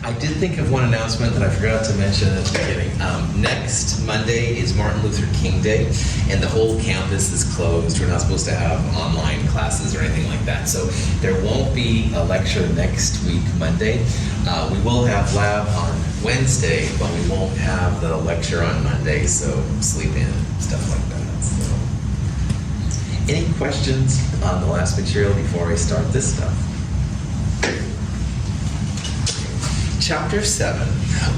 I did think of one announcement that I forgot to mention at the beginning. Next Monday is Martin Luther King Day, and the whole campus is closed. We're not supposed to have online classes or anything like that. So there won't be a lecture next week, Monday. We will have lab on Wednesday, but we won't have the lecture on Monday, so sleep in, stuff like that. So, any questions on the last material before I start this stuff? Chapter 7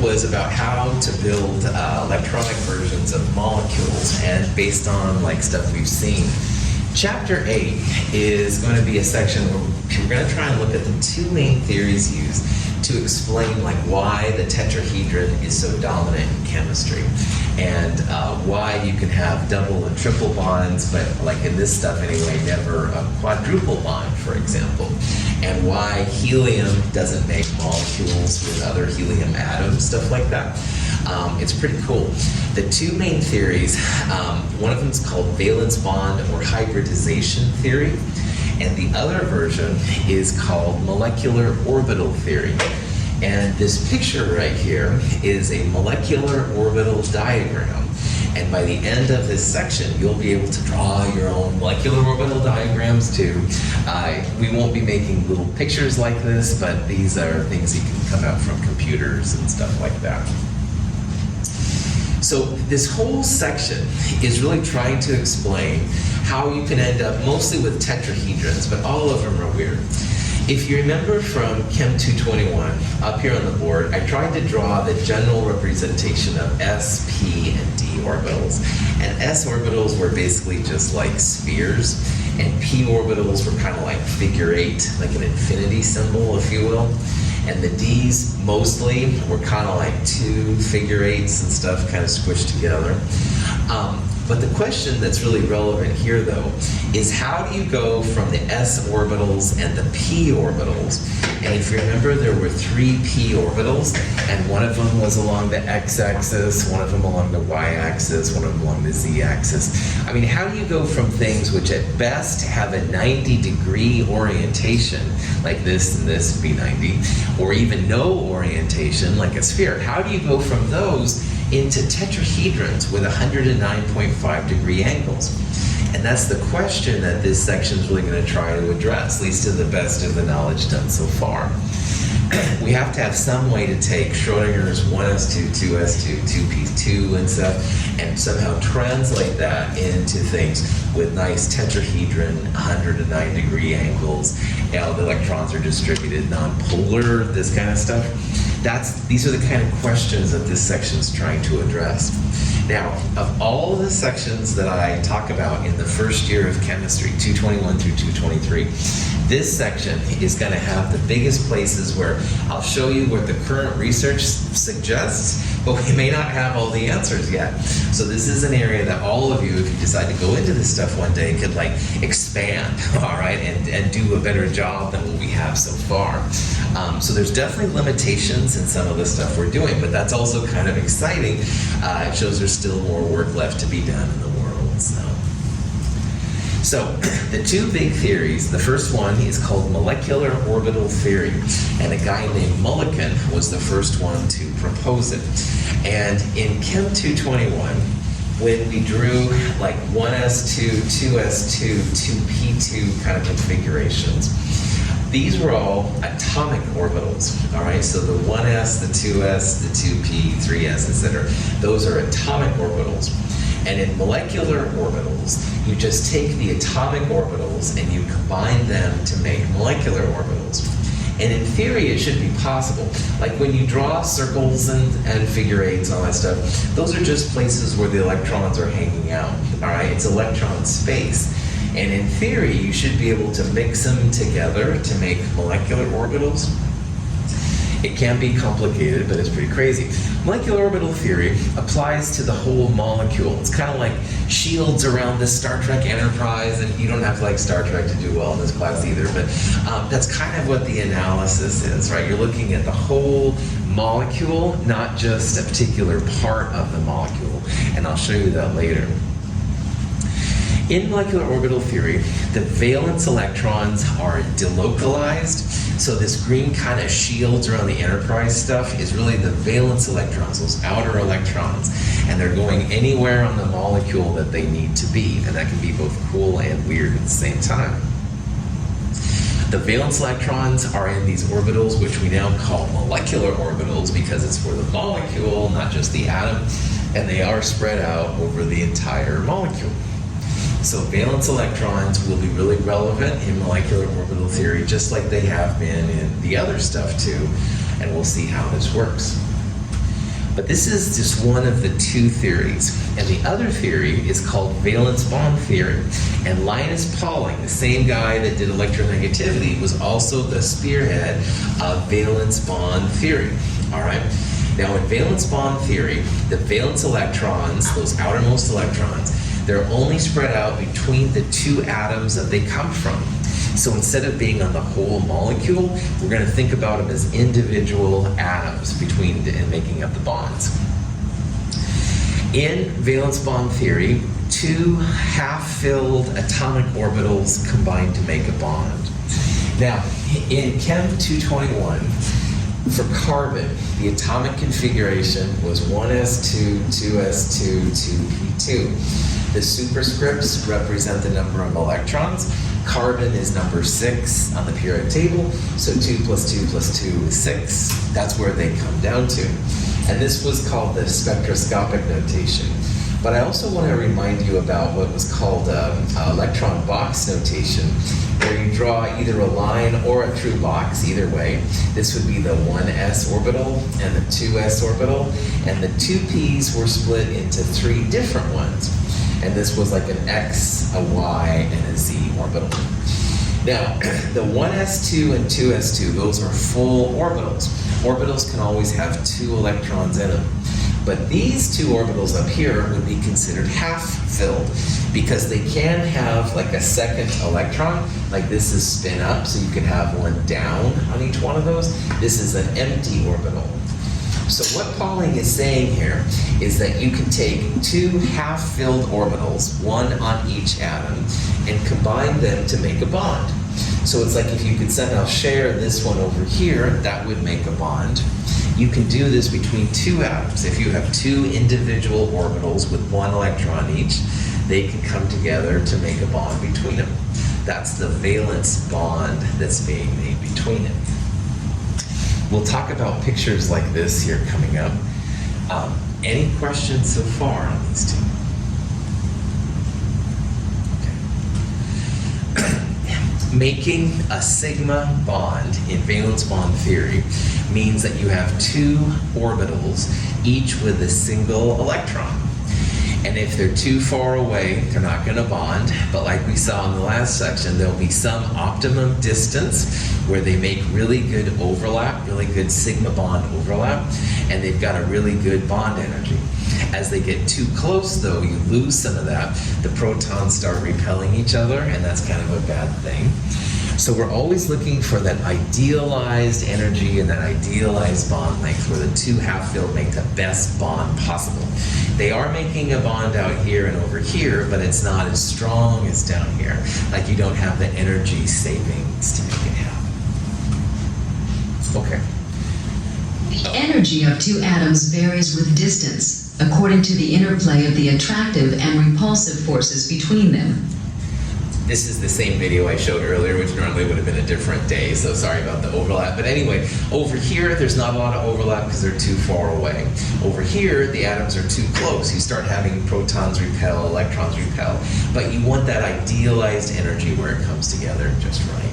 was about how to build electronic versions of molecules, and based on like stuff we've seen. Chapter 8 is going to be a section where we're going to try and look at the two main theories used to explain like why the tetrahedron is so dominant in chemistry, and why you can have double and triple bonds, but like in this stuff anyway, never a quadruple bond, for example, and why helium doesn't make molecules with other helium atoms, stuff like that. It's pretty cool. The two main theories, one of them is called valence bond or hybridization theory, and the other version is called molecular orbital theory. And this picture right here is a molecular orbital diagram. And by the end of this section, you'll be able to draw your own molecular orbital diagrams too. We won't be making little pictures like this, but these are things you can come out from computers and stuff like that. So this whole section is really trying to explain how you can end up mostly with tetrahedrons, but all of them are weird. If you remember from Chem 221, up here on the board, I tried to draw the general representation of S, P, and D orbitals. And S orbitals were basically just like spheres, and P orbitals were kind of like figure eight, like an infinity symbol, if you will. And the D's mostly were kind of like two figure eights and stuff kind of squished together. But the question that's really relevant here, though, is how do you go from the S orbitals and the P orbitals? And if you remember, there were three P orbitals, and one of them was along the x-axis, one of them along the y-axis, one of them along the z-axis. I mean, how do you go from things which at best have a 90-degree orientation, like this and this would be 90, or even no orientation, like a sphere? How do you go from those into tetrahedrons with 109.5 degree angles? And that's the question that this section is really going to try to address, at least to the best of the knowledge done so far. We have to have some way to take Schrodinger's 1s2, 2s2, 2p2 and stuff, and somehow translate that into things with nice tetrahedron, 109 degree angles, how the electrons are distributed non-polar, this kind of stuff. These are the kind of questions that this section is trying to address. Now, of all the sections that I talk about in the first year of chemistry, 221 through 223, this section is going to have the biggest places where I'll show you what the current research suggests, but we may not have all the answers yet. So this is an area that all of you, if you decide to go into this stuff one day, could like expand, all right, and do a better job than what we have so far. So there's definitely limitations in some of the stuff we're doing, but that's also kind of exciting. It shows there's still more work left to be done in the world. So the two big theories, the first one is called molecular orbital theory, and a guy named Mulliken was the first one to propose it. And in Chem 221, when we drew like 1s2, 2s2, 2p2 kind of configurations, these were all atomic orbitals, all right? So the 1s, the 2s, the 2p, 3s, etc. Those are atomic orbitals. And in molecular orbitals, you just take the atomic orbitals and you combine them to make molecular orbitals. And in theory, it should be possible. Like when you draw circles and figure eights and all that stuff, those are just places where the electrons are hanging out, all right? It's electron space. And in theory, you should be able to mix them together to make molecular orbitals. It can be complicated, but it's pretty crazy. Molecular orbital theory applies to the whole molecule. It's kind of like shields around this Star Trek Enterprise, and you don't have to like Star Trek to do well in this class either, but that's kind of what the analysis is, right? You're looking at the whole molecule, not just a particular part of the molecule, and I'll show you that later. In molecular orbital theory, the valence electrons are delocalized. So this green kind of shields around the Enterprise stuff is really the valence electrons, those outer electrons, and they're going anywhere on the molecule that they need to be, and that can be both cool and weird at the same time. The valence electrons are in these orbitals, which we now call molecular orbitals because it's for the molecule, not just the atom, and they are spread out over the entire molecule. So valence electrons will be really relevant in molecular orbital theory, just like they have been in the other stuff too, and we'll see how this works. But this is just one of the two theories, and the other theory is called valence bond theory. And Linus Pauling, the same guy that did electronegativity, was also the spearhead of valence bond theory. All right. Now, in valence bond theory, the valence electrons, those outermost electrons, they're only spread out between the two atoms that they come from. So instead of being on the whole molecule, we're going to think about them as individual atoms between and making up the bonds. In valence bond theory, two half-filled atomic orbitals combine to make a bond. Now, in Chem 221, for carbon, the atomic configuration was 1s2, 2s2, 2p2. The superscripts represent the number of electrons. Carbon is number 6 on the periodic table, so 2 plus 2 plus 2 is 6. That's where they come down to. And this was called the spectroscopic notation. But I also want to remind you about what was called electron box notation, where you draw either a line or a through box, either way. This would be the 1s orbital and the 2s orbital, and the 2p's were split into 3 different ones. And this was like an X, a Y, and a Z orbital. Now, the 1s2 and 2s2, those are full orbitals. Orbitals can always have 2 electrons in them. But these 2 orbitals up here would be considered half-filled because they can have like a second electron, like this is spin up, so you can have one down on each one of those. This is an empty orbital. So what Pauling is saying here is that you can take 2 half-filled orbitals, one on each atom, and combine them to make a bond. So it's like if you could somehow share this one over here, that would make a bond. You can do this between 2 atoms. If you have 2 individual orbitals with 1 electron each, they can come together to make a bond between them. That's the valence bond that's being made between them. We'll talk about pictures like this here coming up. Any questions so far on these two? Okay. Making a sigma bond in valence bond theory means that you have 2 orbitals, each with a single electron. And if they're too far away, they're not going to bond. But like we saw in the last section, there'll be some optimum distance where they make really good overlap, really good sigma bond overlap, and they've got a really good bond energy. As they get too close, though, you lose some of that. The protons start repelling each other, and that's kind of a bad thing. So we're always looking for that idealized energy and that idealized bond length where the 2 half-filled make the best bond possible. They are making a bond out here and over here, but it's not as strong as down here. Like you don't have the energy savings to make it happen. Okay. The energy of 2 atoms varies with distance, according to the interplay of the attractive and repulsive forces between them. This is the same video I showed earlier, which normally would have been a different day, so sorry about the overlap. But anyway, over here, there's not a lot of overlap because they're too far away. Over here, the atoms are too close. You start having protons repel, electrons repel, but you want that idealized energy where it comes together just right.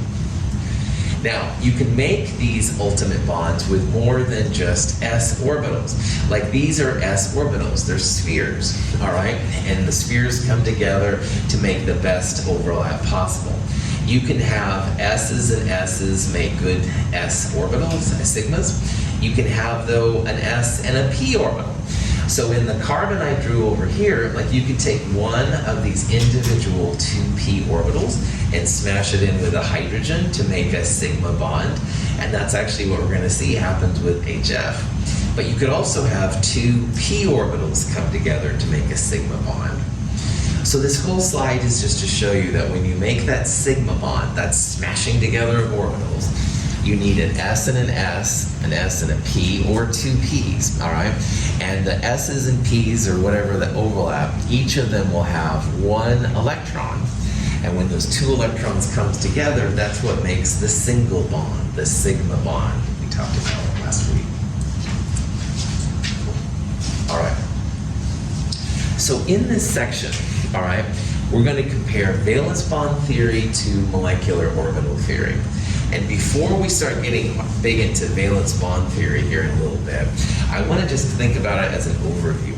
Now, you can make these ultimate bonds with more than just s orbitals. Like these are s orbitals, they're spheres, all right? And the spheres come together to make the best overlap possible. You can have s's and s's make good s orbitals, sigmas. You can have, though, an s and a p orbital. So in the carbon I drew over here, like you could take one of these individual 2p orbitals and smash it in with a hydrogen to make a sigma bond. And that's actually what we're going to see happens with HF. But you could also have 2p orbitals come together to make a sigma bond. So this whole slide is just to show you that when you make that sigma bond, that smashing together of orbitals, you need an S and an S and a P, or two P's, all right? And the S's and P's, or whatever that overlap, each of them will have one electron. And when those two electrons come together, that's what makes the single bond, the sigma bond we talked about last week. All right. So in this section, all right, we're going to compare valence bond theory to molecular orbital theory. And before we start getting big into valence bond theory here in a little bit, I want to just think about it as an overview.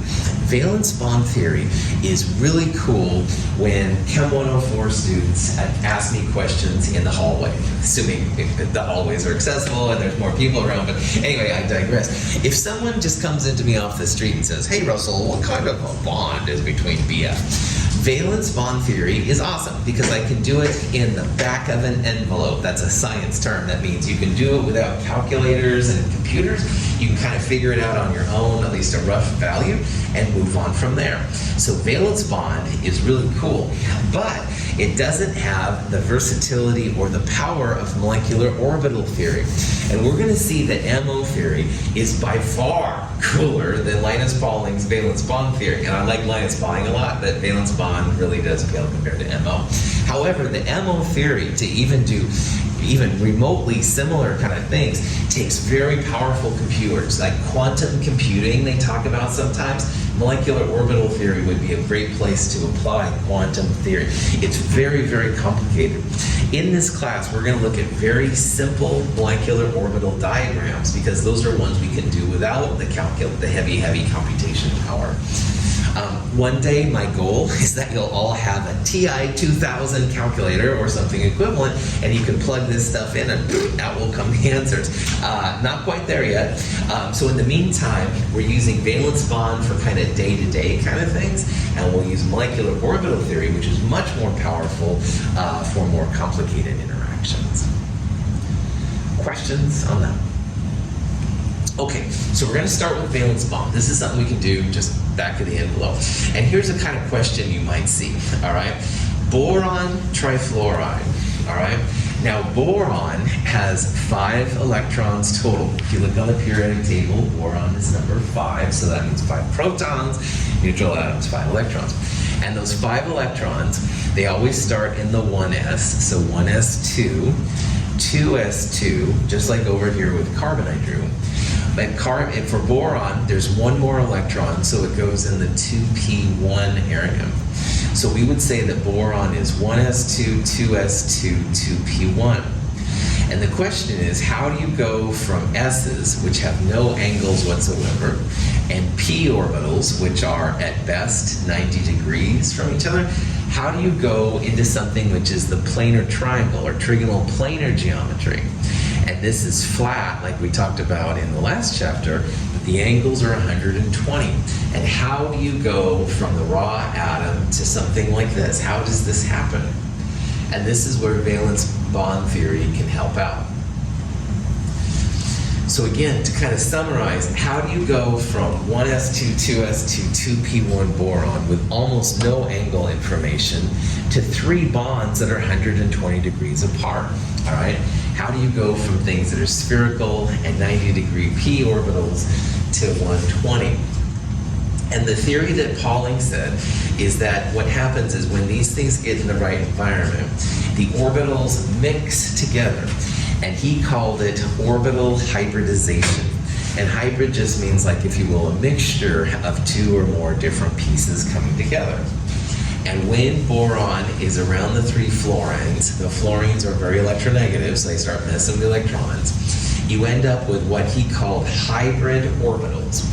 Valence bond theory is really cool when Chem 104 students ask me questions in the hallway, assuming the hallways are accessible and there's more people around, but anyway, I digress. If someone just comes into me off the street and says, "Hey Russell, what kind of a bond is between BF?" Valence bond theory is awesome because I can do it in the back of an envelope. That's a science term. That means you can do it without calculators and computers. You can kind of figure it out on your own, at least a rough value, and move on from there. So valence bond is really cool, but it doesn't have the versatility or the power of molecular orbital theory. And we're going to see that MO theory is by far cooler than Linus Pauling's valence bond theory. And I like Linus Pauling a lot, but valence bond really does pale compared to MO. However, the MO theory, to even do even remotely similar kind of things, takes very powerful computers, like quantum computing they talk about sometimes. Molecular orbital theory would be a great place to apply quantum theory. It's very, very complicated. In this class, we're going to look at very simple molecular orbital diagrams because those are ones we can do without the heavy, heavy computation power. One day, my goal is that you'll all have a TI 2000 calculator or something equivalent, and you can plug this stuff in and out will come the answers. Not quite there yet. So in the meantime, we're using valence bond for kind of day-to-day kind of things, and we'll use molecular orbital theory, which is much more powerful for more complicated interactions. Questions on that? Okay, so we're going to start with valence bond. This is something we can do just back of the envelope. And here's the kind of question you might see, all right? Boron trifluoride, all right? Now, boron has 5 electrons total. If you look on the periodic table, boron is number 5, so that means 5 protons, neutral atoms, 5 electrons. And those 5 electrons, they always start in the 1s, so 1s2, 2s2, just like over here with carbon I drew. And for boron, there's one more electron, so it goes in the 2p1 area. So we would say that boron is 1s2, 2s2, 2p1. And the question is, how do you go from s's, which have no angles whatsoever, and p orbitals, which are at best 90 degrees from each other, how do you go into something which is the planar triangle or trigonal planar geometry? And this is flat, like we talked about in the last chapter, but the angles are 120. And how do you go from the raw atom to something like this? How does this happen? And this is where valence bond theory can help out. So again, to kind of summarize, how do you go from 1s2, 2s2, 2p1 boron with almost no angle information to 3 bonds that are 120 degrees apart? All right? How do you go from things that are spherical and 90-degree p orbitals to 120? And the theory that Pauling said is that what happens is when these things get in the right environment, the orbitals mix together. And he called it orbital hybridization. And hybrid just means, like, if you will, a mixture of 2 or more different pieces coming together. And when boron is around the 3 fluorines, the fluorines are very electronegative, so they start messing with electrons. You end up with what he called hybrid orbitals.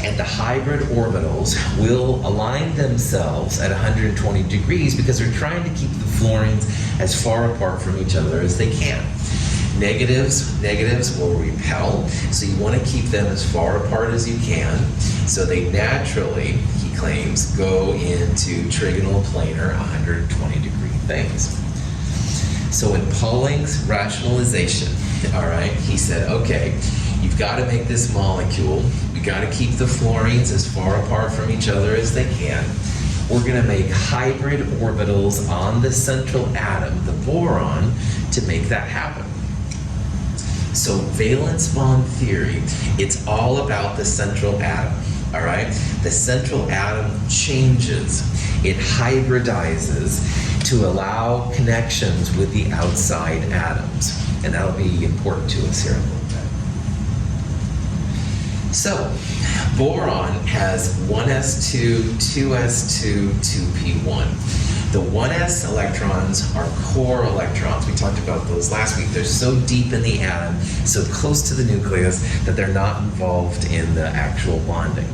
And the hybrid orbitals will align themselves at 120 degrees because they're trying to keep the fluorines as far apart from each other as they can. Negatives will repel, so you want to keep them as far apart as you can. So they naturally, he claims, go into trigonal planar 120 degree things. So in Pauling's rationalization, all right, he said, okay, you've got to make this molecule. We got to keep the fluorines as far apart from each other as they can. We're going to make hybrid orbitals on the central atom, the boron, to make that happen. So valence bond theory, it's all about the central atom, all right? The central atom changes, it hybridizes to allow connections with the outside atoms. And that'll be important to us here in a little bit. So, boron has 1s2, 2s2, 2p1. The 1s electrons are core electrons. We talked about those last week. They're so deep in the atom, so close to the nucleus, that they're not involved in the actual bonding.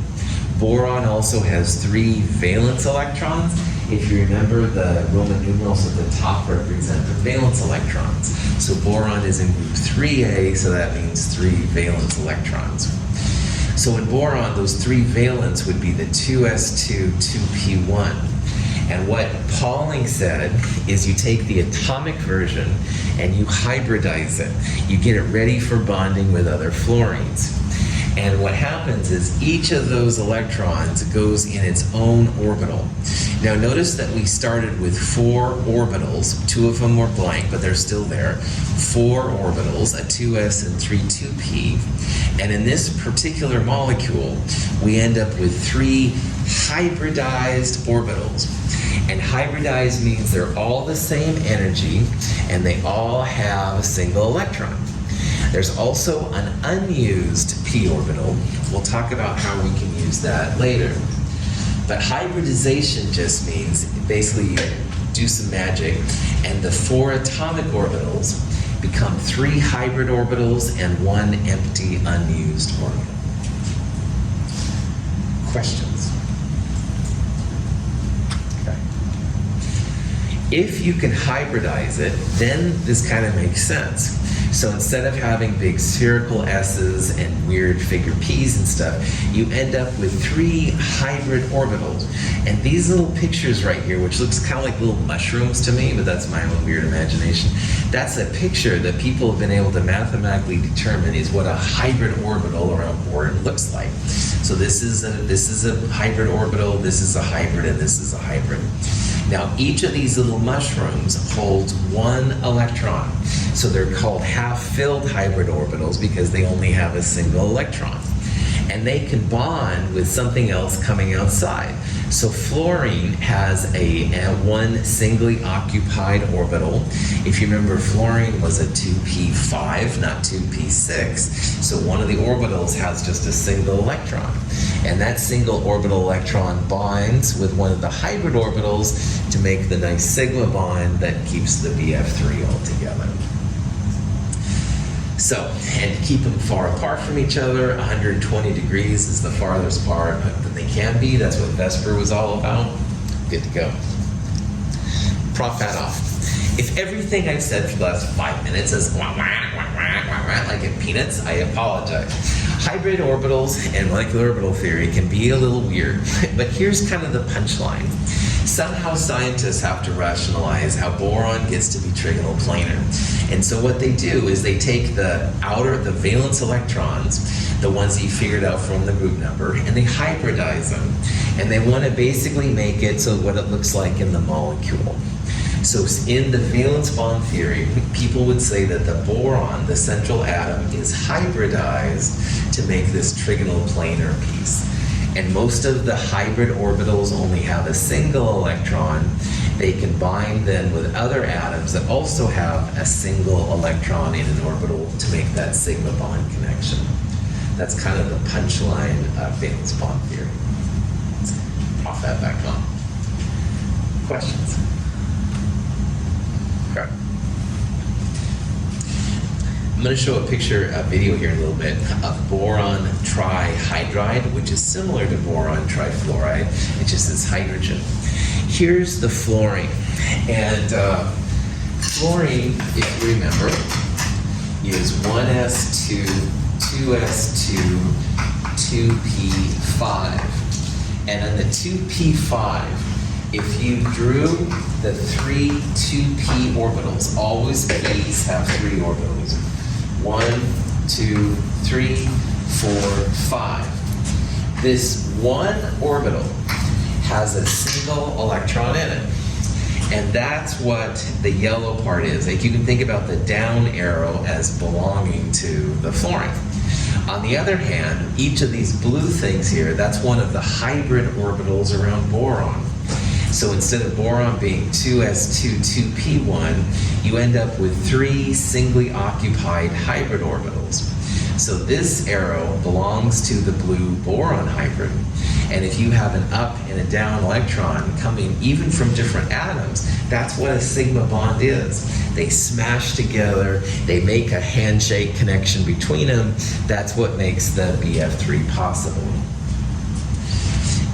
Boron also has 3 valence electrons. If you remember, the Roman numerals at the top represent the valence electrons. So boron is in group 3a, so that means 3 valence electrons. So in boron, those 3 valence would be the 2s2, 2p1. And what Pauling said is you take the atomic version and you hybridize it. You get it ready for bonding with other fluorines. And what happens is each of those electrons goes in its own orbital. Now notice that we started with 4 orbitals. 2 of them were blank, but they're still there. 4 orbitals, a 2s and 3 2p. And in this particular molecule, we end up with 3 hybridized orbitals. And hybridized means they're all the same energy and they all have a single electron. There's also an unused p orbital. We'll talk about how we can use that later. But hybridization just means basically you do some magic and the 4 atomic orbitals become 3 hybrid orbitals and 1 empty unused orbital. Questions? Okay. If you can hybridize it, then this kind of makes sense. So instead of having big spherical S's and weird figure P's and stuff, you end up with 3 hybrid orbitals. And these little pictures right here, which looks kind of like little mushrooms to me, but that's my own weird imagination, that's a picture that people have been able to mathematically determine is what a hybrid orbital around boron looks like. So this is a hybrid orbital, this is a hybrid, and this is a hybrid. Now, each of these little mushrooms holds 1 electron. So they're called half-filled hybrid orbitals because they only have a single electron. And they can bond with something else coming outside. So fluorine has a 1 singly occupied orbital. If you remember, fluorine was a 2p5, not 2p6. So one of the orbitals has just a single electron. And that single orbital electron bonds with one of the hybrid orbitals to make the nice sigma bond that keeps the BF3 all together. So, and keep them far apart from each other. 120 degrees is the farthest apart that they can be. That's what Vesper was all about. Good to go. Prop that off. If everything I've said for the last 5 minutes is wah, wah, wah, wah, wah, wah, like in peanuts, I apologize. Hybrid orbitals and molecular orbital theory can be a little weird, but here's kind of the punchline. Somehow scientists have to rationalize how boron gets to be trigonal planar. And so what they do is they take the valence electrons, the ones that you figured out from the group number, and they hybridize them. And they want to basically make it so what it looks like in the molecule. So in the valence bond theory, people would say that the boron, the central atom, is hybridized to make this trigonal planar piece. And most of the hybrid orbitals only have a single electron. They can bind then with other atoms that also have a single electron in an orbital to make that sigma bond connection. That's kind of the punchline of valence bond theory. Off that back on. Questions? Okay. I'm going to show a video here in a little bit of boron trihydride, which is similar to boron trifluoride. It just is hydrogen. Here's the fluorine. And fluorine, if you remember, is 1s2, 2s2, 2p5. And on the 2p5, if you drew the 3 2p orbitals, always P's have 3 orbitals. 1, 2, 3, 4, 5. This one orbital has a single electron in it. And that's what the yellow part is. Like, you can think about the down arrow as belonging to the fluorine. On the other hand, each of these blue things here, that's one of the hybrid orbitals around boron. So instead of boron being 2s2, 2p1, you end up with 3 singly occupied hybrid orbitals. So this arrow belongs to the blue boron hybrid. And if you have an up and a down electron coming even from different atoms, that's what a sigma bond is. They smash together, they make a handshake connection between them. That's what makes the BF3 possible.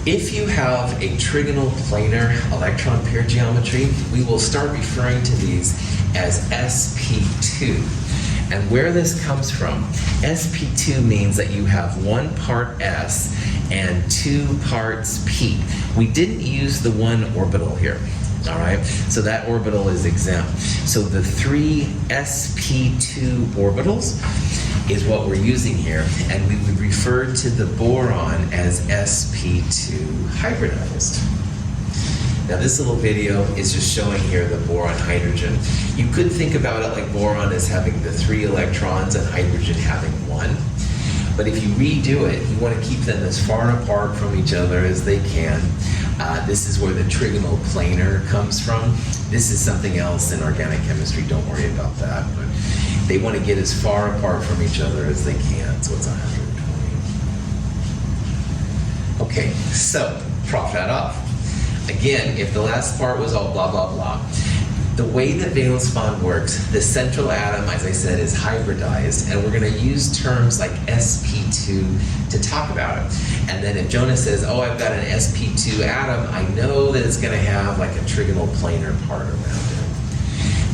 If you have a trigonal planar electron pair geometry, we will start referring to these as sp2. And where this comes from, sp2 means that you have 1 part s and 2 parts p. We didn't use the 1 orbital here, all right? So that orbital is exempt. So the 3 sp2 orbitals is what we're using here, and we would refer to the boron as sp2 hybridized. Now this little video is just showing here the boron hydrogen. You could think about it like boron as having the 3 electrons and hydrogen having 1. But if you redo it, you want to keep them as far apart from each other as they can. This is where the trigonal planar comes from. This is something else in organic chemistry, don't worry about that. But they want to get as far apart from each other as they can, so it's 120. Okay, so prop that off. Again, if the last part was all blah, blah, blah, the way that valence bond works, the central atom, as I said, is hybridized, and we're going to use terms like sp2 to talk about it. And then if Jonas says, oh, I've got an sp2 atom, I know that it's going to have like a trigonal planar part around it.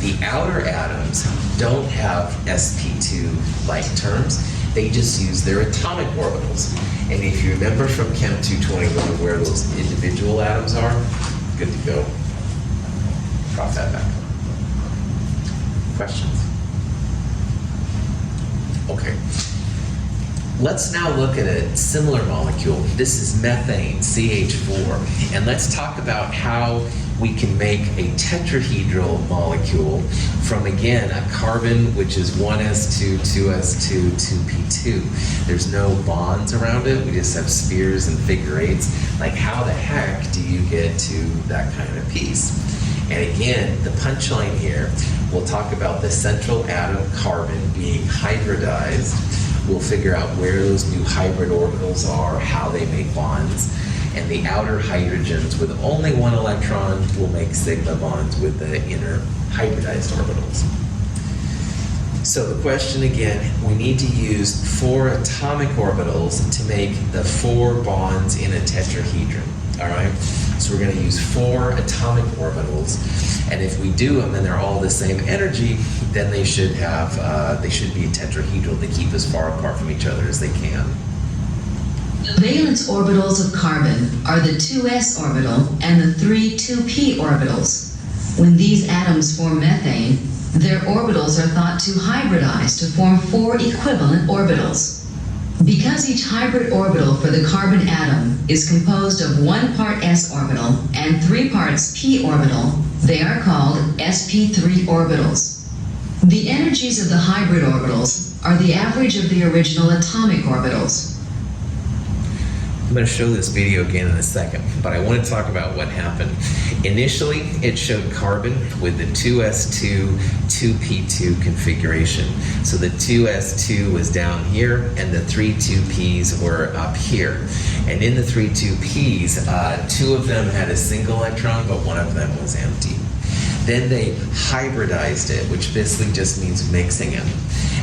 The outer atoms don't have sp2-like terms. They just use their atomic orbitals. And if you remember from Chem 221 where those individual atoms are, good to go. Drop that back. Questions? Okay. Let's now look at a similar molecule. This is methane, CH4. And let's talk about how we can make a tetrahedral molecule from, again, a carbon, which is 1s2, 2s2, 2p2. There's no bonds around it. We just have spheres and figure eights. Like, how the heck do you get to that kind of piece? And again, the punchline here, we'll talk about the central atom carbon being hybridized. We'll figure out where those new hybrid orbitals are, how they make bonds. And the outer hydrogens with only 1 electron will make sigma bonds with the inner hybridized orbitals. So the question again, we need to use 4 atomic orbitals to make the 4 bonds in a tetrahedron, all right? So we're going to use 4 atomic orbitals, and if we do them and they're all the same energy, then they should have, they should be tetrahedral to keep as far apart from each other as they can. The valence orbitals of carbon are the 2s orbital and the 3 2p orbitals. When these atoms form methane, their orbitals are thought to hybridize to form 4 equivalent orbitals. Because each hybrid orbital for the carbon atom is composed of 1 part s orbital and 3 parts p orbital, they are called sp3 orbitals. The energies of the hybrid orbitals are the average of the original atomic orbitals. I'm going to show this video again in a second, but I want to talk about what happened. Initially, it showed carbon with the 2s2, 2p2 configuration. So the 2s2 was down here, and the 3 2p's were up here. And in the 3 2p's, 2 of them had a single electron, but 1 of them was empty. Then they hybridized it, which basically just means mixing them.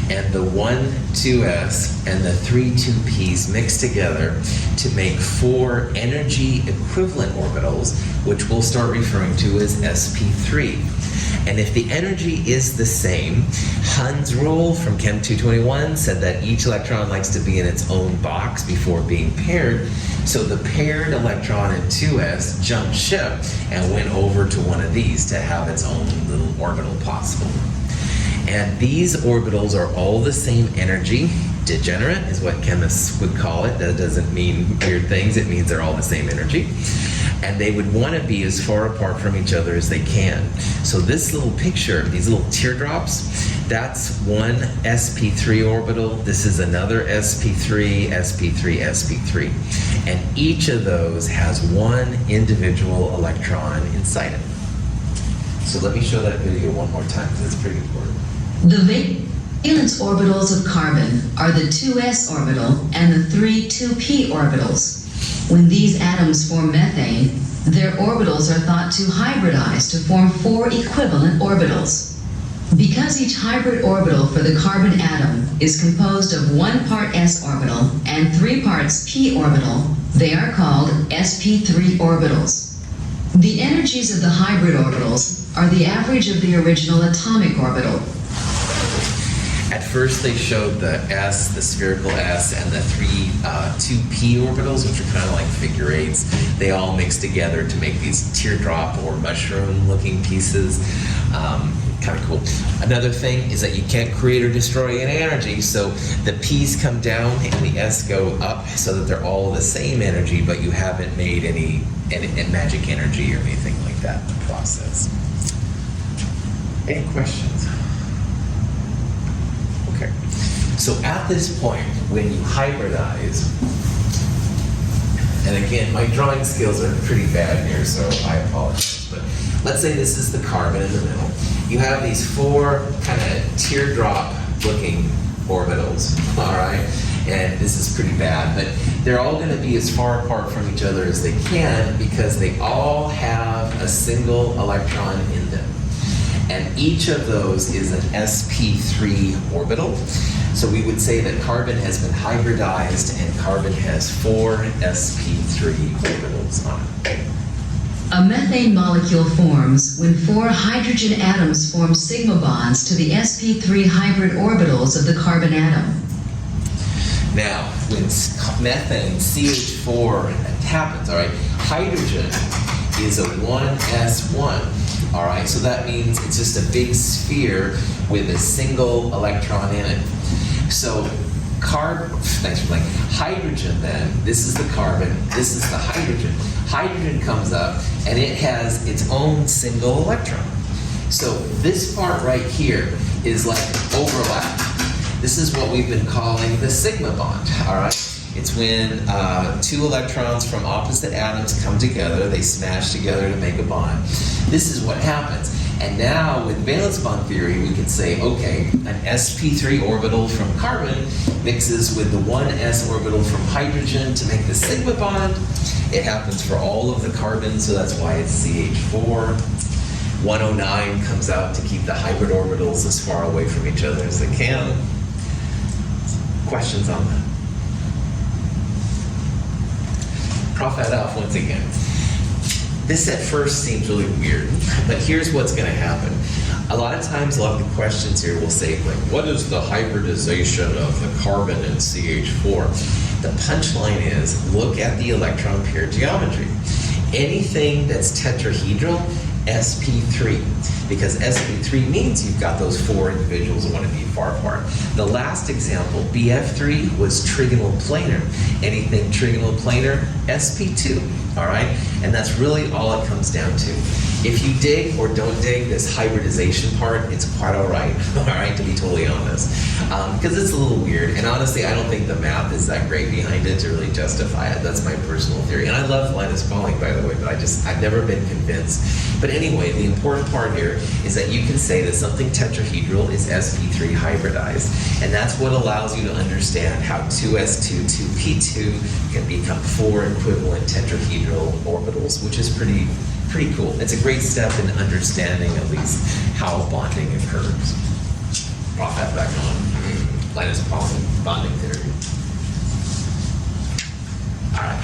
And the 1 2s and the 3 2p's mixed together to make 4 energy equivalent orbitals, which we'll start referring to as sp3. And if the energy is the same, Hund's rule from Chem 221 said that each electron likes to be in its own box before being paired. So the paired electron in 2s jumped ship and went over to one of these to have its own little orbital possible. And these orbitals are all the same energy. Degenerate is what chemists would call it. That doesn't mean weird things. It means they're all the same energy. And they would want to be as far apart from each other as they can. So this little picture, these little teardrops, that's one sp3 orbital. This is another sp3, sp3, sp3. And each of those has one individual electron inside it. So let me show that video one more time because it's pretty important. The valence orbitals of carbon are the 2s orbital and the 3 2p orbitals. When these atoms form methane, their orbitals are thought to hybridize to form 4 equivalent orbitals. Because each hybrid orbital for the carbon atom is composed of 1 part s orbital and 3 parts p orbital, they are called sp3 orbitals. The energies of the hybrid orbitals are the average of the original atomic orbital. At first they showed the S, the spherical S, and the 3 2p orbitals, which are kind of like figure eights. They all mix together to make these teardrop or mushroom looking pieces. Kind of cool. Another thing is that you can't create or destroy any energy, so the P's come down and the S go up so that they're all the same energy, but you haven't made any magic energy or anything like that in the process. Any questions? Okay. So at this point, when you hybridize, and again, my drawing skills are pretty bad here, so I apologize, but let's say this is the carbon in the middle. You have these 4 kind of teardrop looking orbitals, all right? And this is pretty bad, but they're all going to be as far apart from each other as they can because they all have a single electron in them. And each of those is an sp3 orbital. So we would say that carbon has been hybridized and carbon has 4 sp3 orbitals on it. A methane molecule forms when 4 hydrogen atoms form sigma bonds to the sp3 hybrid orbitals of the carbon atom. Now, when methane, CH4, happens, all right, hydrogen is a 1s1, all right? So that means it's just a big sphere with a single electron in it. So thanks for playing. Hydrogen then, this is the carbon, this is the hydrogen. Hydrogen comes up and it has its own single electron. So this part right here is like overlap. This is what we've been calling the sigma bond, all right? It's when 2 electrons from opposite atoms come together, they smash together to make a bond. This is what happens. And now with valence bond theory, we can say, okay, an sp3 orbital from carbon mixes with the 1s orbital from hydrogen to make the sigma bond. It happens for all of the carbons, so that's why it's CH4. 109 comes out to keep the hybrid orbitals as far away from each other as they can. Questions on that? Cross that off once again. This at first seems really weird, but here's what's going to happen. A lot of times, a lot of the questions here will say, like, what is the hybridization of the carbon in CH4? The punchline is, look at the electron pair geometry. Anything that's tetrahedral, sp3, because sp3 means you've got those 4 individuals that want to be far apart. The last example, bf3, was trigonal planar. Anything trigonal planar, sp2, all right? And that's really all it comes down to. If you dig or don't dig this hybridization part, it's quite all right, to be totally honest. Because it's a little weird, and honestly, I don't think the math is that great behind it to really justify it. That's my personal theory. And I love Linus Pauling, by the way, but I've never been convinced. But anyway, the important part here is that you can say that something tetrahedral is sp3 hybridized, and that's what allows you to understand how 2s2, 2p2 can become 4 equivalent tetrahedral orbitals, which is pretty cool. It's a great step in understanding at least how bonding occurs. Prop that back on. Linus Pauling, bonding theory. All right.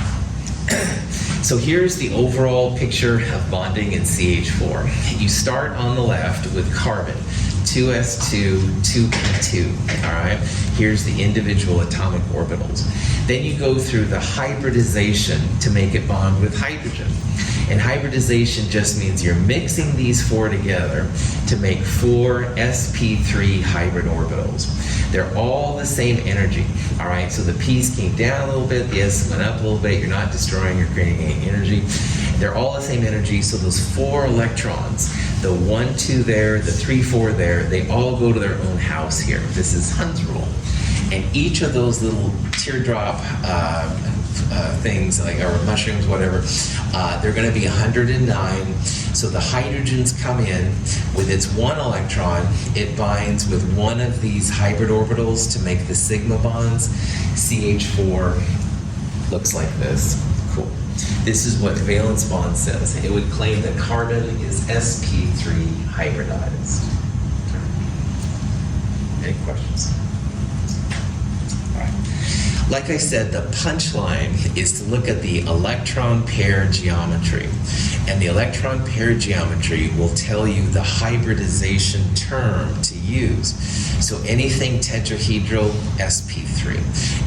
So here's the overall picture of bonding in CH4. You start on the left with carbon, 2s2, 2p2, all right? Here's the individual atomic orbitals. Then you go through the hybridization to make it bond with hydrogen. And hybridization just means you're mixing these 4 together to make 4 sp3 hybrid orbitals. They're all the same energy, all right? So the P's came down a little bit, the S went up a little bit. You're not destroying or creating any energy. They're all the same energy, so those 4 electrons, the 1, 2 there, the 3, 4 there, they all go to their own house here. This is Hund's rule. And each of those little teardrop things, like, or mushrooms, whatever, they're going to be 109. So the hydrogens come in with its 1 electron. It binds with one of these hybrid orbitals to make the sigma bonds. CH4 looks like this. Cool. This is what valence bond says. It would claim that carbon is sp3 hybridized. Any questions? Like I said, the punchline is to look at the electron pair geometry. And the electron pair geometry will tell you the hybridization term to use. So anything tetrahedral, sp3.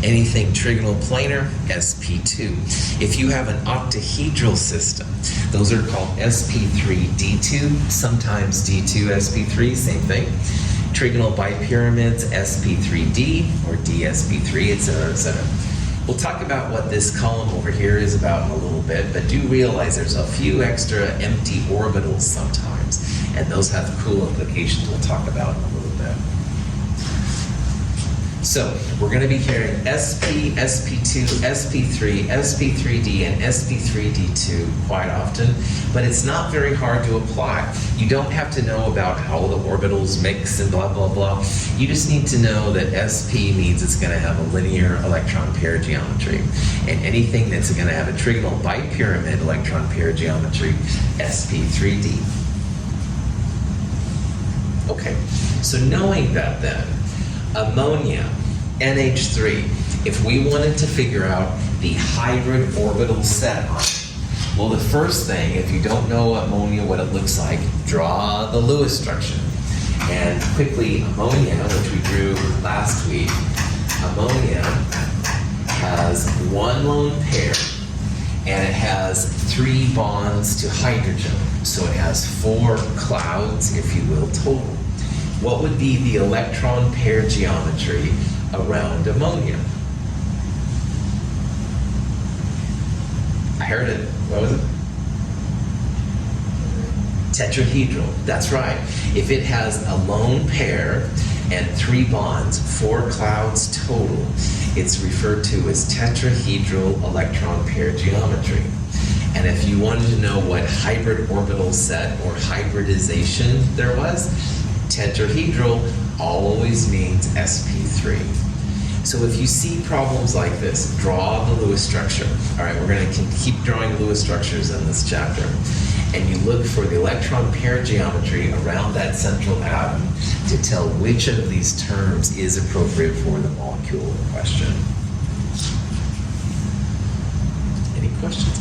Anything trigonal planar, sp2. If you have an octahedral system, those are called sp3d2, sometimes d2 sp3, same thing. Trigonal bipyramids, sp3d or dsp3, etc., etc. We'll talk about what this column over here is about in a little bit, but do realize there's a few extra empty orbitals sometimes, and those have cool implications we'll talk about in a little bit. So we're going to be hearing sp, sp2, sp3, sp3d, and sp3d2 quite often, but it's not very hard to apply. You don't have to know about how the orbitals mix and blah, blah, blah. You just need to know that sp means it's going to have a linear electron pair geometry. And anything that's going to have a trigonal bipyramid electron pair geometry, sp3d. Okay, so knowing that then, ammonia, NH3, if we wanted to figure out the hybrid orbital set on it, well, the first thing, if you don't know ammonia, what it looks like, draw the Lewis structure. And quickly, ammonia, which we drew last week, ammonia has 1 lone pair, and it has 3 bonds to hydrogen. So it has 4 clouds, if you will, total. What would be the electron pair geometry around ammonia? I heard it. What was it? Tetrahedral. That's right. If it has a lone pair and 3 bonds, 4 clouds total, it's referred to as tetrahedral electron pair geometry. And if you wanted to know what hybrid orbital set or hybridization there was, tetrahedral always means sp3. So if you see problems like this, draw the Lewis structure. All right, we're going to keep drawing Lewis structures in this chapter. And you look for the electron pair geometry around that central atom to tell which of these terms is appropriate for the molecule in question. Any questions?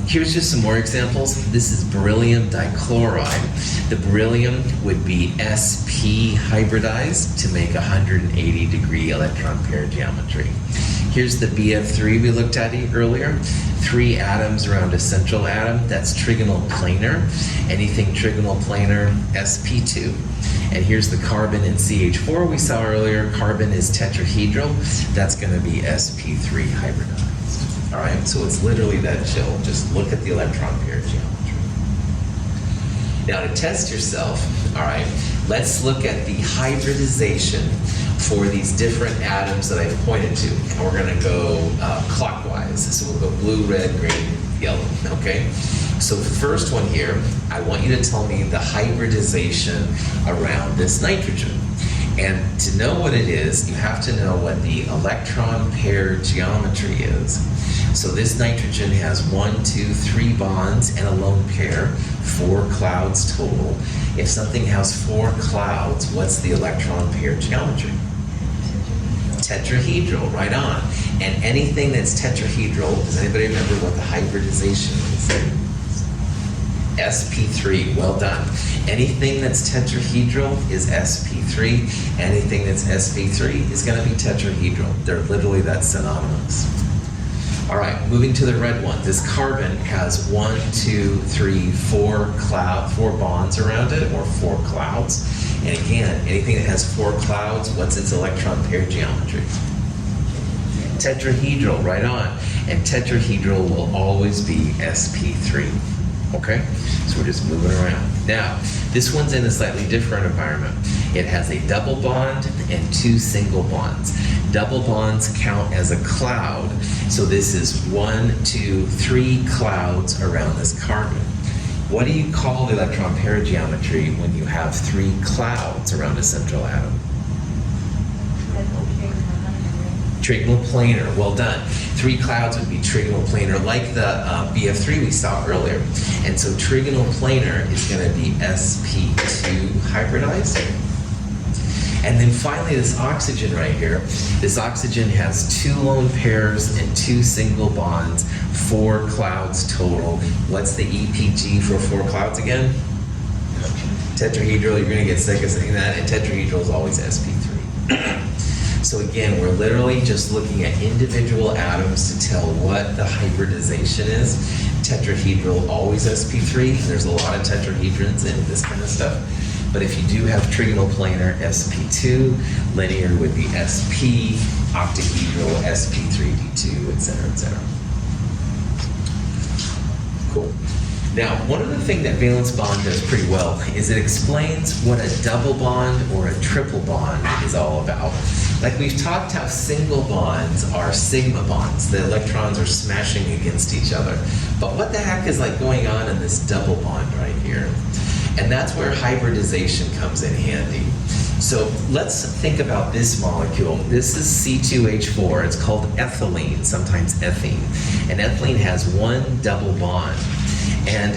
Here's just some more examples. This is beryllium dichloride. The beryllium would be sp hybridized to make 180-degree electron pair geometry. Here's the BF3 we looked at earlier. 3 atoms around a central atom. That's trigonal planar. Anything trigonal planar, sp2. And here's the carbon in CH4 we saw earlier. Carbon is tetrahedral. That's going to be sp3 hybridized. All right, so it's literally that chill. Just look at the electron pair geometry. Now to test yourself, all right, let's look at the hybridization for these different atoms that I've pointed to. And we're going to go clockwise. So we'll go blue, red, green, yellow, okay? So the first one here, I want you to tell me the hybridization around this nitrogen. And to know what it is, you have to know what the electron pair geometry is. So this nitrogen has 1, 2, 3 bonds and a lone pair, 4 clouds total. If something has 4 clouds, what's the electron pair geometry? Tetrahedral, right on. And anything that's tetrahedral, does anybody remember what the hybridization is? sp3, well done. Anything that's tetrahedral is sp3. Anything that's sp3 is going to be tetrahedral. They're literally that synonymous. All right, moving to the red one. This carbon has 1, 2, 3, 4 bonds around it, or 4 clouds. And again, anything that has 4 clouds, what's its electron pair geometry? Tetrahedral, right on. And tetrahedral will always be sp3. Okay? So we're just moving around. Now, this one's in a slightly different environment. It has a double bond and 2 single bonds. Double bonds count as a cloud. So this is 1, 2, 3 clouds around this carbon. What do you call the electron pair geometry when you have 3 clouds around a central atom? Trigonal planar, well done. 3 clouds would be trigonal planar, like the BF3 we saw earlier. And so trigonal planar is going to be sp2 hybridized. And then finally, this oxygen right here. This oxygen has 2 lone pairs and 2 single bonds, 4 clouds total. What's the EPG for 4 clouds again? Tetrahedral, you're going to get sick of saying that, and tetrahedral is always sp3. So again, we're literally just looking at individual atoms to tell what the hybridization is. Tetrahedral, always sp3. There's a lot of tetrahedrons in this kind of stuff. But if you do have trigonal planar, sp2, linear would be sp, octahedral, sp3d2, etc., etc. Cool. Now, one of the things that valence bond does pretty well is it explains what a double bond or a triple bond is all about. Like we've talked how single bonds are sigma bonds. The electrons are smashing against each other. But what the heck is like going on in this double bond right here? And that's where hybridization comes in handy. So let's think about this molecule. This is C2H4. It's called ethylene, sometimes ethene. And ethylene has 1 double bond. And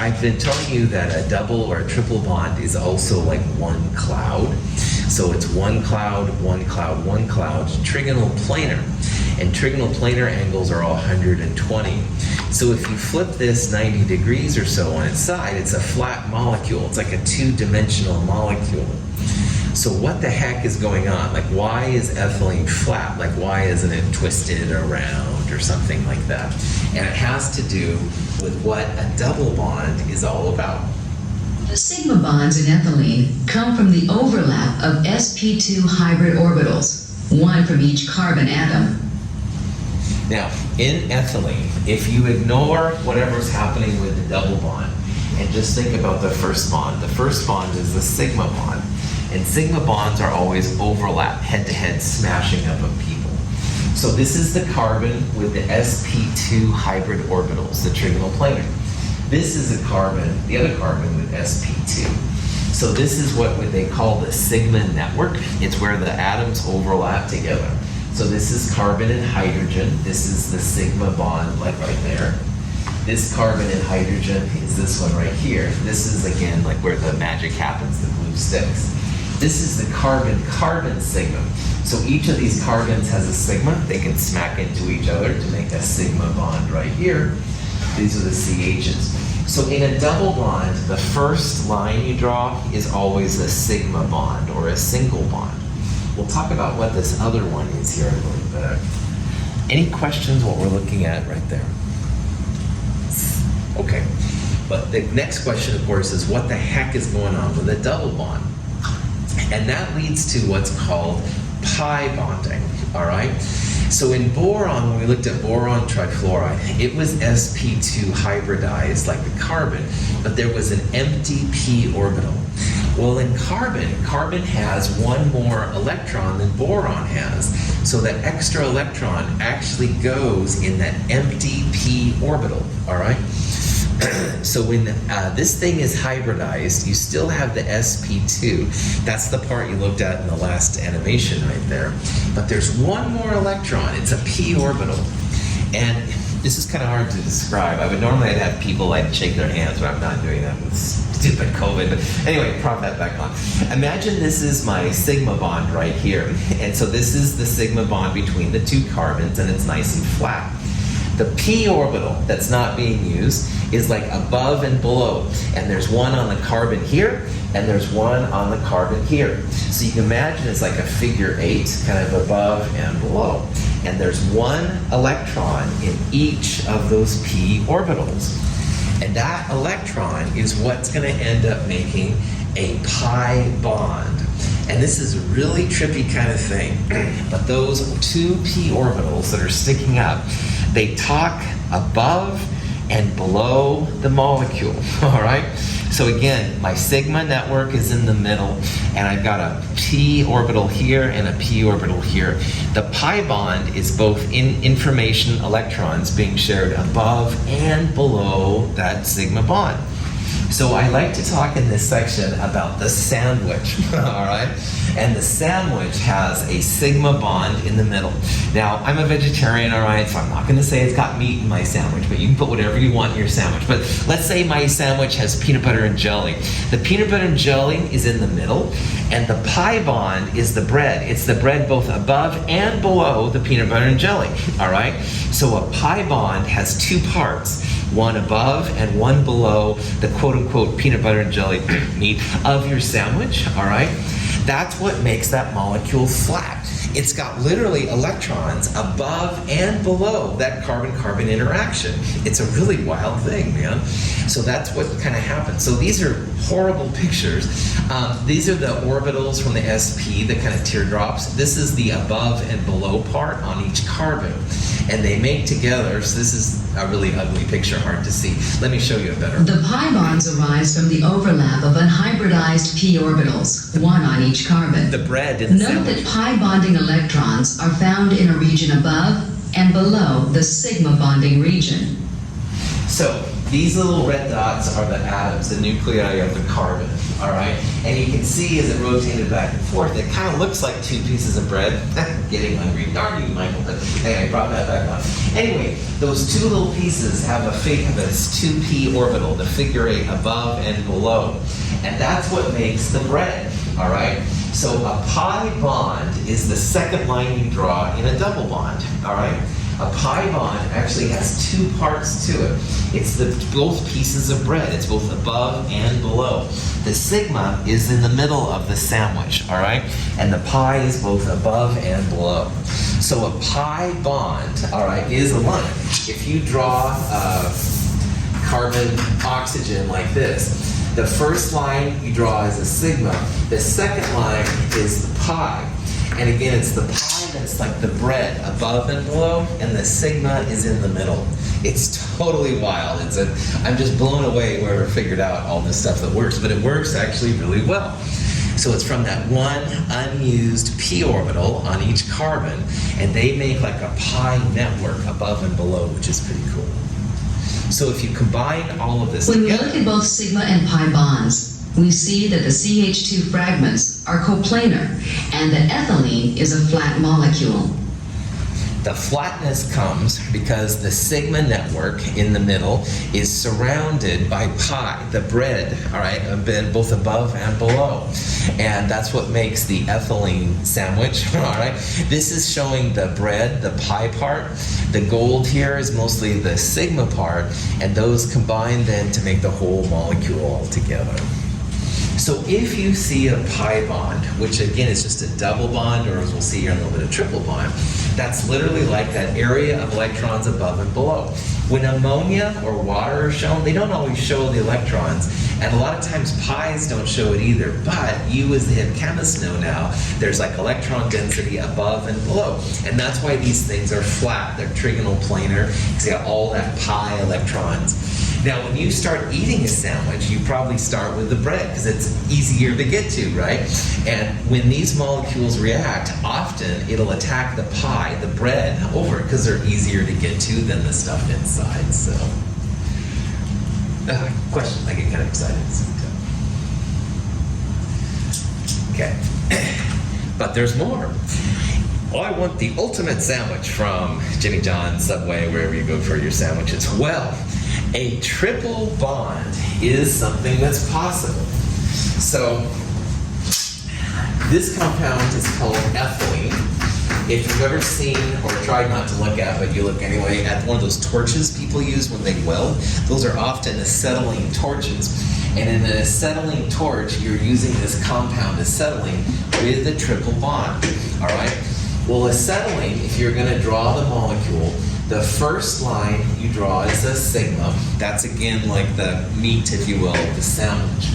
I've been telling you that a double or a triple bond is also like 1 cloud. So it's 1 cloud, 1 cloud, 1 cloud, trigonal planar. And trigonal planar angles are all 120. So if you flip this 90 degrees or so on its side, it's a flat molecule. It's like a 2-dimensional molecule. So what the heck is going on? Like, why is ethylene flat? Like, why isn't it twisted around or something like that? And it has to do with what a double bond is all about. The sigma bonds in ethylene come from the overlap of sp2 hybrid orbitals, 1 from each carbon atom. Now, in ethylene, if you ignore whatever's happening with the double bond and just think about the first bond is the sigma bond. And sigma bonds are always overlap, head-to-head smashing up of people. So this is the carbon with the sp2 hybrid orbitals, the trigonal planar. This is a carbon, the other carbon with sp2. So this is what they call the sigma network. It's where the atoms overlap together. So this is carbon and hydrogen. This is the sigma bond, like right there. This carbon and hydrogen is this one right here. This is, again, like where the magic happens, the glue sticks. This is the carbon-carbon sigma. So each of these carbons has a sigma. They can smack into each other to make a sigma bond right here. These are the CHs. So in a double bond, the first line you draw is always a sigma bond or a single bond. We'll talk about what this other one is here a little bit. Any questions what we're looking at right there? Okay. But the next question, of course, is what the heck is going on with a double bond? And that leads to what's called pi bonding, all right? So in boron, when we looked at boron trifluoride, it was sp2 hybridized like the carbon, but there was an empty p orbital. Well, in carbon has 1 more electron than boron has. So that extra electron actually goes in that empty p orbital, all right? So when this thing is hybridized, you still have the sp2. That's the part you looked at in the last animation right there. But there's 1 more electron. It's a p orbital. And this is kind of hard to describe. I would normally have people like shake their hands, but I'm not doing that with stupid COVID. But anyway, prop that back on. Imagine this is my sigma bond right here. And so this is the sigma bond between the 2 carbons, and it's nice and flat. The p orbital that's not being used is like above and below. And there's 1 on the carbon here, and there's 1 on the carbon here. So you can imagine it's like a figure 8, kind of above and below. And there's one electron in each of those p orbitals. And that electron is what's going to end up making a pi bond. And this is a really trippy kind of thing. But those two p orbitals that are sticking up, they talk above and below the molecule, all right? So again, my sigma network is in the middle, and I've got a p orbital here and a p orbital here. The pi bond is both in information electrons being shared above and below that sigma bond. So I like to talk in this section about the sandwich, all right? And the sandwich has a sigma bond in the middle. Now, I'm a vegetarian, all right, so I'm not gonna say it's got meat in my sandwich, but you can put whatever you want in your sandwich. But let's say my sandwich has peanut butter and jelly. The peanut butter and jelly is in the middle, and the pi bond is the bread. It's the bread both above and below the peanut butter and jelly, all right? So a pi bond has two parts, one above and one below the quote-unquote peanut butter and jelly meat of your sandwich, all right? That's what makes that molecule flat. It's got literally electrons above and below that carbon-carbon interaction. It's a really wild thing, man. So that's what kind of happens. So these are horrible pictures. These are the orbitals from the sp, the kind of teardrops. This is the above and below part on each carbon. And they make together, so this is a really ugly picture, hard to see. Let me show you a better. The pi bonds arise from the overlap of unhybridized p orbitals, one on each carbon. The bread in the Note sandwich. that pi bonding electrons are found in a region above and below the sigma bonding region. So these little red dots are the atoms, the nuclei of the carbon, all right? And you can see as it rotated back and forth, it kind of looks like two pieces of bread. Getting hungry. Darn you, Michael. But hey, I brought that back on. Anyway, those two little pieces have a figure that's 2p orbital, the figure 8 above and below. And that's what makes the bread, all right? So a pi bond is the second line you draw in a double bond, all right? A pi bond actually has two parts to it. It's both pieces of bread. It's both above and below. The sigma is in the middle of the sandwich, all right? And the pi is both above and below. So a pi bond, all right, is a line. If you draw carbon, oxygen like this, the first line you draw is a sigma. The second line is the pi. And again, it's the pi that's like the bread above and below, and the sigma is in the middle. It's totally wild. I'm just blown away whoever figured out all this stuff that works, but it works actually really well. So it's from that one unused p orbital on each carbon, and they make like a pi network above and below, which is pretty cool. So if you combine all of this When we together, look at both sigma and pi bonds, we see that the CH2 fragments are coplanar and that ethylene is a flat molecule. the flatness comes because the sigma network in the middle is surrounded by pi, the bread, all right, both above and below. And that's what makes the ethylene sandwich, all right? This is showing the bread, the pi part. The gold here is mostly the sigma part, and those combine then to make the whole molecule all together. So if you see a pi bond, which again is just a double bond, or as we'll see here in a little bit, a triple bond, that's literally like that area of electrons above and below. When ammonia or water are shown, they don't always show the electrons, and a lot of times pies don't show it either, but you as the head chemist know now, there's like electron density above and below, and that's why these things are flat. They're trigonal planar, because they have all that pi electrons. Now, when you start eating a sandwich, you probably start with the bread because it's easier to get to, right? And when these molecules react, often it'll attack the pie, the bread, over because they're easier to get to than the stuff inside. So, questions? I get kind of excited. Okay, but there's more. I want the ultimate sandwich from Jimmy John's, Subway, wherever you go for your sandwiches. Well, a triple bond is something that's possible. So, this compound is called ethylene. If you've ever seen, or tried not to look at, but you look anyway, at one of those torches people use when they weld, those are often acetylene torches. And in an acetylene torch, you're using this compound, acetylene, with a triple bond, all right? Well, acetylene, if you're going to draw the molecule, the first line you draw is a sigma. That's again like the meat, if you will, the sandwich.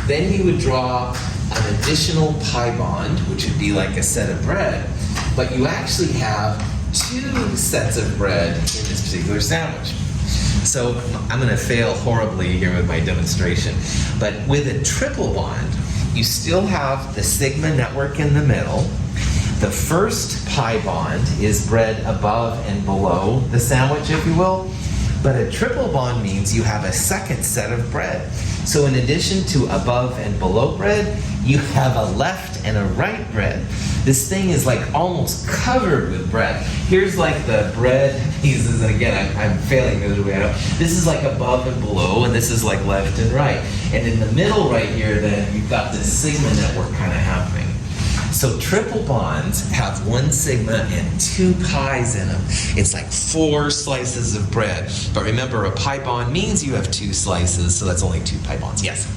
Then you would draw an additional pi bond, which would be like a set of bread, but you actually have two sets of bread in this particular sandwich. So I'm going to fail horribly here with my demonstration, but with a triple bond, you still have the sigma network in the middle. The first pi bond is bread above and below the sandwich, if you will, but a triple bond means you have a second set of bread. So in addition to above and below bread, you have a left and a right bread. This thing is like almost covered with bread. Here's like the bread pieces, and again, I'm failing miserably. This is like above and below, and this is like left and right. And in the middle right here, then, you've got this sigma network kind of happening. So triple bonds have one sigma and two pi's in them. It's like 4 slices of bread. But remember, a pi bond means you have 2 slices, so that's only 2 pi bonds. Yes?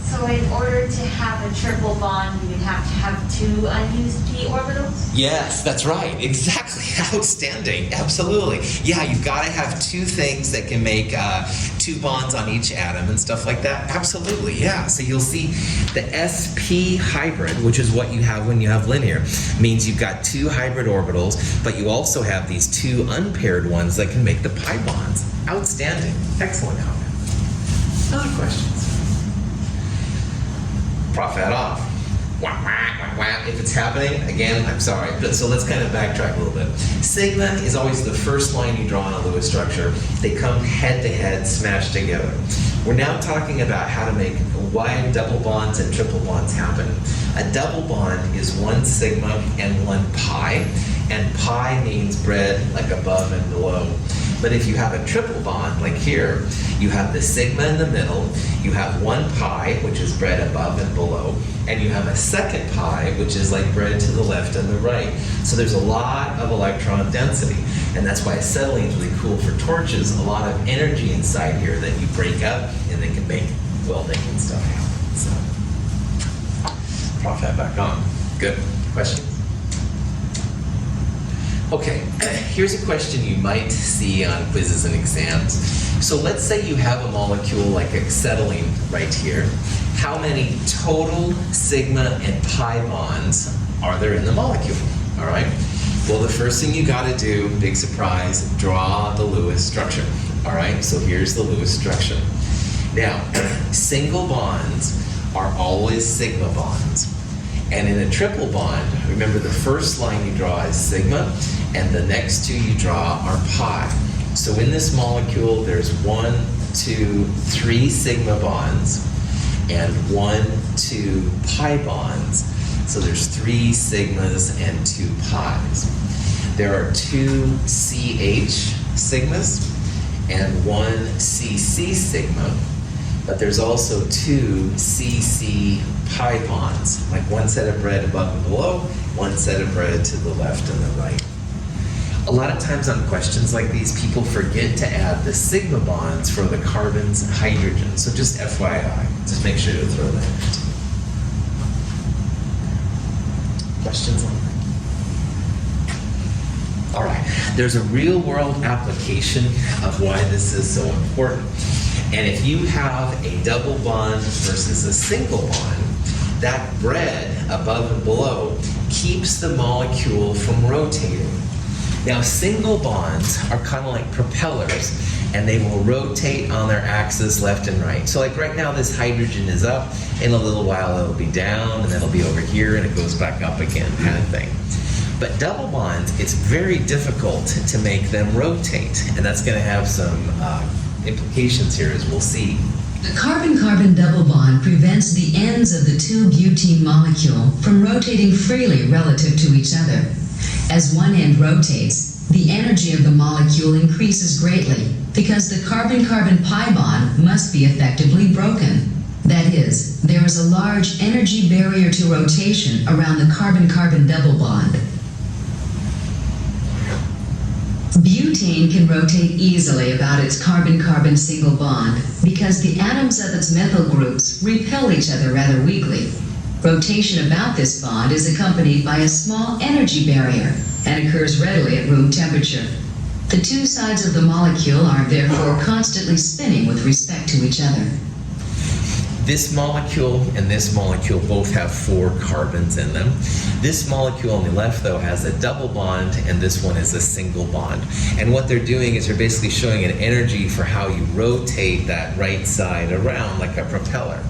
So in order to have a triple bond, you would have to have 2 unused p orbitals? Yes, that's right. Exactly. Outstanding. Absolutely. Yeah, you've got to have 2 things that can make 2 bonds on each atom and stuff like that. Absolutely. Yeah. So you'll see the sp hybrid, which is what you have when you have linear, means you've got 2 hybrid orbitals, but you also have these 2 unpaired ones that can make the pi bonds. Outstanding. Excellent. Other questions? Prof that off. Wah, wah, wah, wah. If it's happening, again, I'm sorry. But so let's kind of backtrack a little bit. Sigma is always the first line you draw in a Lewis structure. They come head to head, smashed together. We're now talking about how to make why double bonds and triple bonds happen. A double bond is 1 sigma and 1 pi, and pi means bread like above and below. But if you have a triple bond, like here, you have the sigma in the middle, you have 1 pi, which is bread above and below, and you have a second pi, which is like bread to the left and the right. So there's a lot of electron density, and that's why acetylene is really cool for torches. A lot of energy inside here that you break up, and they can make welding and stuff happen. So, prop that back on. Good. Questions? Okay, here's a question you might see on quizzes and exams. So let's say you have a molecule like acetylene right here. How many total sigma and pi bonds are there in the molecule? All right. Well, the first thing you got to do, big surprise, draw the Lewis structure. All right. So here's the Lewis structure. Now, single bonds are always sigma bonds. And in a triple bond, remember the first line you draw is sigma, and the next 2 you draw are pi. So in this molecule, there's 1, 2, 3 sigma bonds, and 1, 2 pi bonds. So there's 3 sigmas and 2 pi's. There are 2 CH sigmas and 1 CC sigma, but there's also 2 CC pi bonds, like 1 set of bread above and below, 1 set of bread to the left and the right. A lot of times on questions like these, people forget to add the sigma bonds for the carbons and hydrogens. So just FYI, just make sure to throw that in. Questions on that? All right, there's a real world application of why this is so important. And if you have a double bond versus a single bond, that bread above and below keeps the molecule from rotating. Now, single bonds are kind of like propellers, and they will rotate on their axis left and right. So like right now, this hydrogen is up. In a little while, it'll be down, and then it'll be over here, and it goes back up again, kind of thing. But double bonds, it's very difficult to make them rotate, and that's going to have some implications here, as we'll see. The carbon-carbon double bond prevents the ends of the 2-butene molecule from rotating freely relative to each other. As one end rotates, the energy of the molecule increases greatly because the carbon-carbon pi bond must be effectively broken. That is, there is a large energy barrier to rotation around the carbon-carbon double bond. Butane can rotate easily about its carbon-carbon single bond because the atoms of its methyl groups repel each other rather weakly. Rotation about this bond is accompanied by a small energy barrier and occurs readily at room temperature. The two sides of the molecule are therefore constantly spinning with respect to each other. This molecule and this molecule both have 4 carbons in them. This molecule on the left, though, has a double bond, and this one is a single bond. And what they're doing is they're basically showing an energy for how you rotate that right side around like a propeller.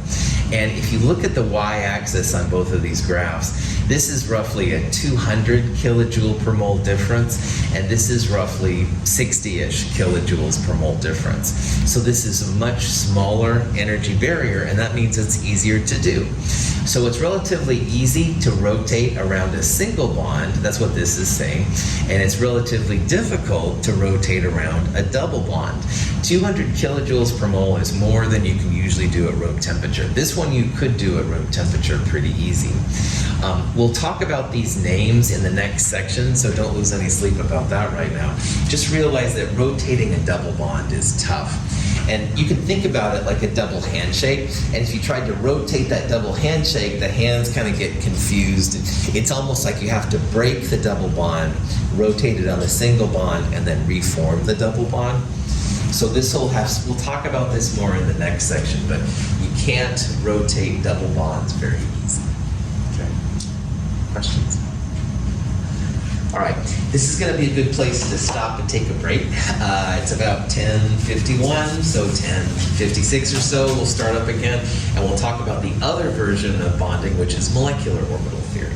And if you look at the y-axis on both of these graphs, this is roughly a 200 kilojoule per mole difference, and this is roughly 60-ish kilojoules per mole difference. So this is a much smaller energy barrier, and that means it's easier to do. So it's relatively easy to rotate around a single bond, that's what this is saying, and it's relatively difficult to rotate around a double bond. 200 kilojoules per mole is more than you can usually do at room temperature. This one you could do at room temperature pretty easy. We'll talk about these names in the next section, so don't lose any sleep about that right now. Just realize that rotating a double bond is tough. And you can think about it like a double handshake, and if you tried to rotate that double handshake, the hands kind of get confused. It's almost like you have to break the double bond, rotate it on the single bond, and then reform the double bond. So we'll talk about this more in the next section, but you can't rotate double bonds very easily. Okay. Questions? All right, this is going to be a good place to stop and take a break. It's about 10:51, so 10:56 or so, we'll start up again, and we'll talk about the other version of bonding, which is molecular orbital theory.